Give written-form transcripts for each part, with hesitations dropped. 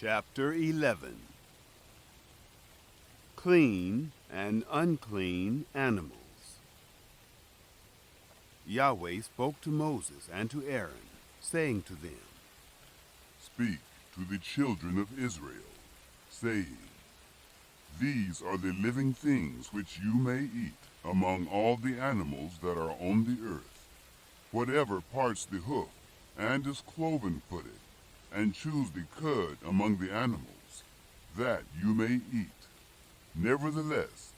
Chapter 11. Clean and Unclean Animals. Yahweh spoke to Moses and to Aaron, saying to them, Speak to the children of Israel, saying, These are the living things which you may eat among all the animals that are on the earth. Whatever parts the hoof, and is cloven-footed, and chews the cud among the animals, that you may eat. Nevertheless,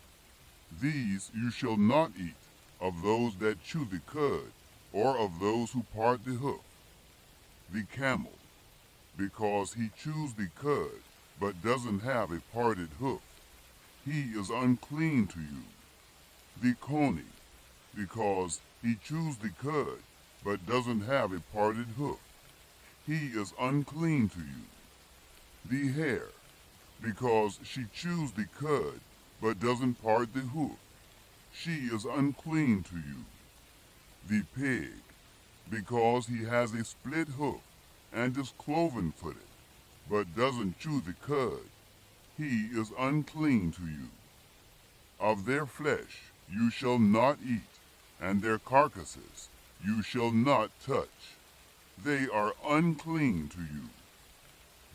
these you shall not eat of those that chew the cud, or of those who part the hoof. The camel, because he chews the cud, but doesn't have a parted hoof, he is unclean to you. The coney, because he chews the cud, but doesn't have a parted hoof, he is unclean to you. The hare, because she chews the cud, but doesn't part the hoof, she is unclean to you. The pig, because he has a split hoof, and is cloven-footed, but doesn't chew the cud, he is unclean to you. Of their flesh you shall not eat, and their carcasses you shall not touch. They are unclean to you.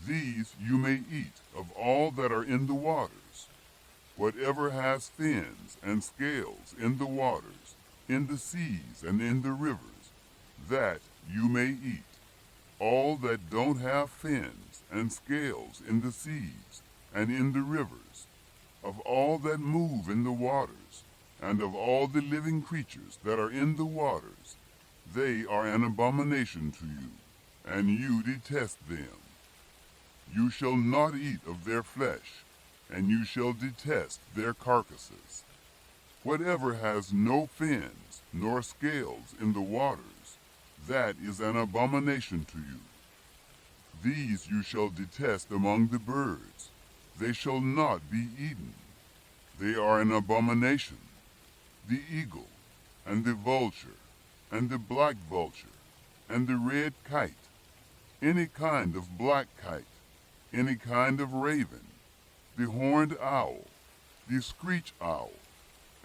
These you may eat of all that are in the waters. Whatever has fins and scales in the waters, in the seas and in the rivers, that you may eat. All that don't have fins and scales in the seas and in the rivers, of all that move in the waters, and of all the living creatures that are in the waters, they are an abomination to you, and you detest them. You shall not eat of their flesh, and you shall detest their carcasses. Whatever has no fins nor scales in the waters, that is an abomination to you. These you shall detest among the birds. They shall not be eaten. They are an abomination. The eagle, and the vulture, and the black vulture, and the red kite, any kind of black kite, any kind of raven, the horned owl, the screech owl,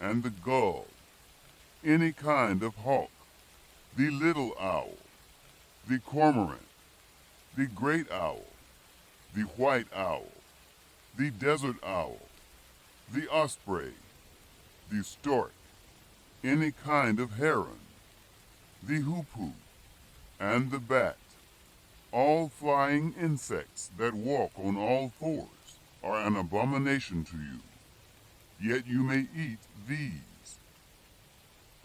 and the gull, any kind of hawk, the little owl, the cormorant, the great owl, the white owl, the desert owl, the osprey, the stork, any kind of heron, the hoopoe, and the bat. All flying insects that walk on all fours are an abomination to you. Yet you may eat these.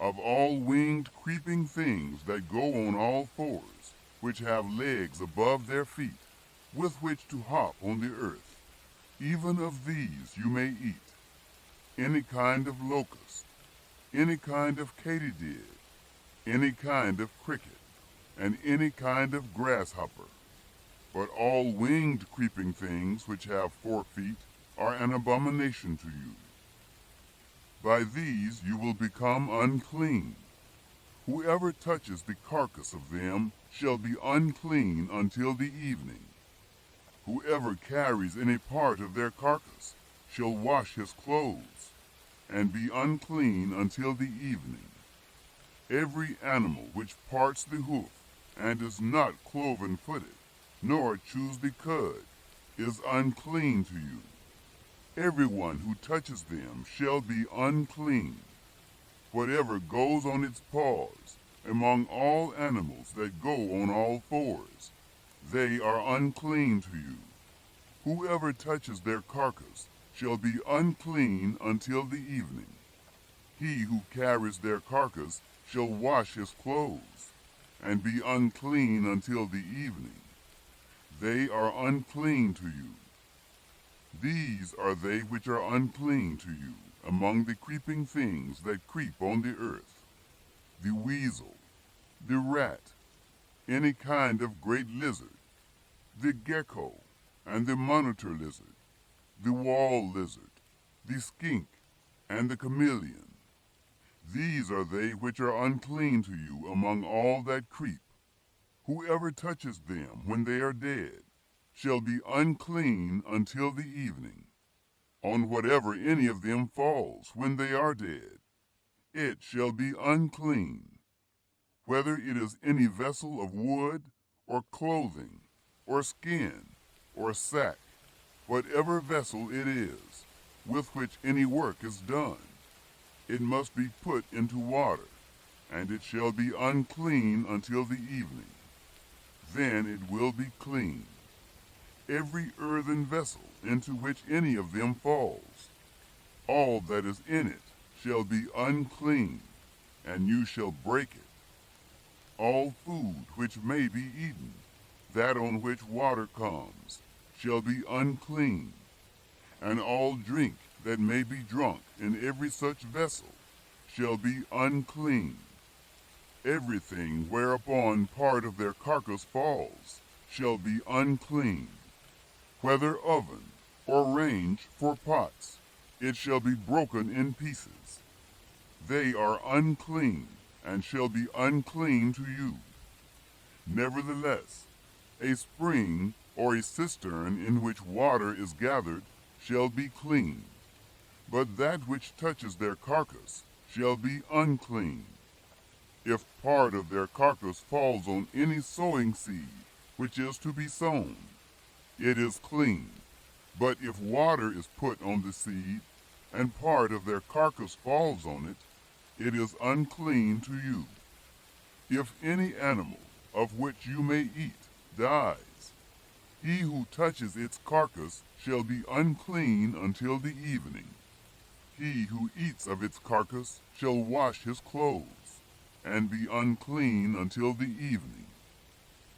Of all winged creeping things that go on all fours, which have legs above their feet, with which to hop on the earth, even of these you may eat. Any kind of locust, any kind of katydid, any kind of cricket, and any kind of grasshopper. But all winged creeping things which have 4 feet are an abomination to you. By these you will become unclean. Whoever touches the carcass of them shall be unclean until the evening. Whoever carries any part of their carcass shall wash his clothes, and be unclean until the evening. Every animal which parts the hoof, and is not cloven-footed, nor chews the cud, is unclean to you. Everyone who touches them shall be unclean. Whatever goes on its paws, among all animals that go on all fours, they are unclean to you. Whoever touches their carcass shall be unclean until the evening. He who carries their carcass shall wash his clothes, and be unclean until the evening. They are unclean to you. These are they which are unclean to you among the creeping things that creep on the earth: the weasel, the rat, any kind of great lizard, the gecko, and the monitor lizard, the wall lizard, the skink, and the chameleon. These are they which are unclean to you among all that creep. Whoever touches them when they are dead shall be unclean until the evening. On whatever any of them falls when they are dead, it shall be unclean, whether it is any vessel of wood, or clothing, or skin, or sack, whatever vessel it is, with which any work is done. It must be put into water, and it shall be unclean until the evening. Then it will be clean. Every earthen vessel into which any of them falls, all that is in it shall be unclean, and you shall break it. All food which may be eaten, that on which water comes, shall be unclean, and all drink that may be drunk in every such vessel shall be unclean. Everything whereupon part of their carcass falls shall be unclean. Whether oven or range for pots, it shall be broken in pieces. They are unclean, and shall be unclean to you. Nevertheless, a spring or a cistern in which water is gathered shall be clean, but that which touches their carcass shall be unclean. If part of their carcass falls on any sowing seed which is to be sown, it is clean. But if water is put on the seed, and part of their carcass falls on it, it is unclean to you. If any animal of which you may eat dies, he who touches its carcass shall be unclean until the evening. He who eats of its carcass shall wash his clothes, and be unclean until the evening.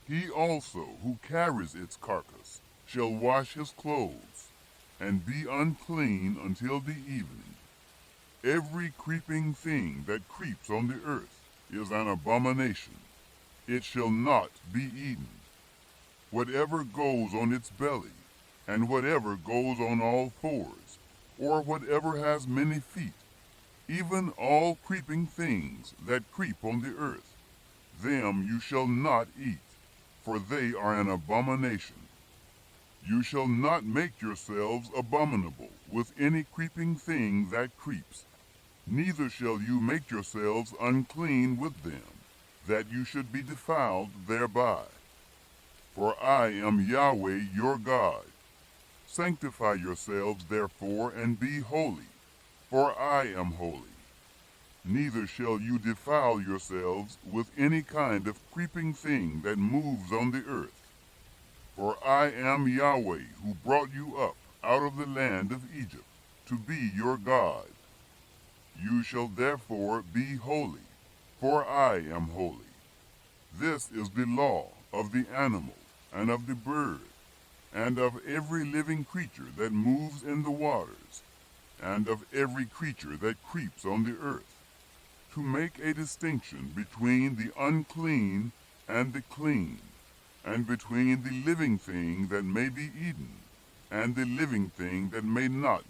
He also who carries its carcass shall wash his clothes, and be unclean until the evening. Every creeping thing that creeps on the earth is an abomination. It shall not be eaten. Whatever goes on its belly, and whatever goes on all fours, or whatever has many feet, even all creeping things that creep on the earth, them you shall not eat, for they are an abomination. You shall not make yourselves abominable with any creeping thing that creeps, neither shall you make yourselves unclean with them, that you should be defiled thereby. For I am Yahweh your God. Sanctify yourselves therefore, and be holy, for I am holy. Neither shall you defile yourselves with any kind of creeping thing that moves on the earth. For I am Yahweh, who brought you up out of the land of Egypt, to be your God. You shall therefore be holy, for I am holy. This is the law of the animal, and of the bird, and of every living creature that moves in the waters, and of every creature that creeps on the earth, to make a distinction between the unclean and the clean, and between the living thing that may be eaten, and the living thing that may not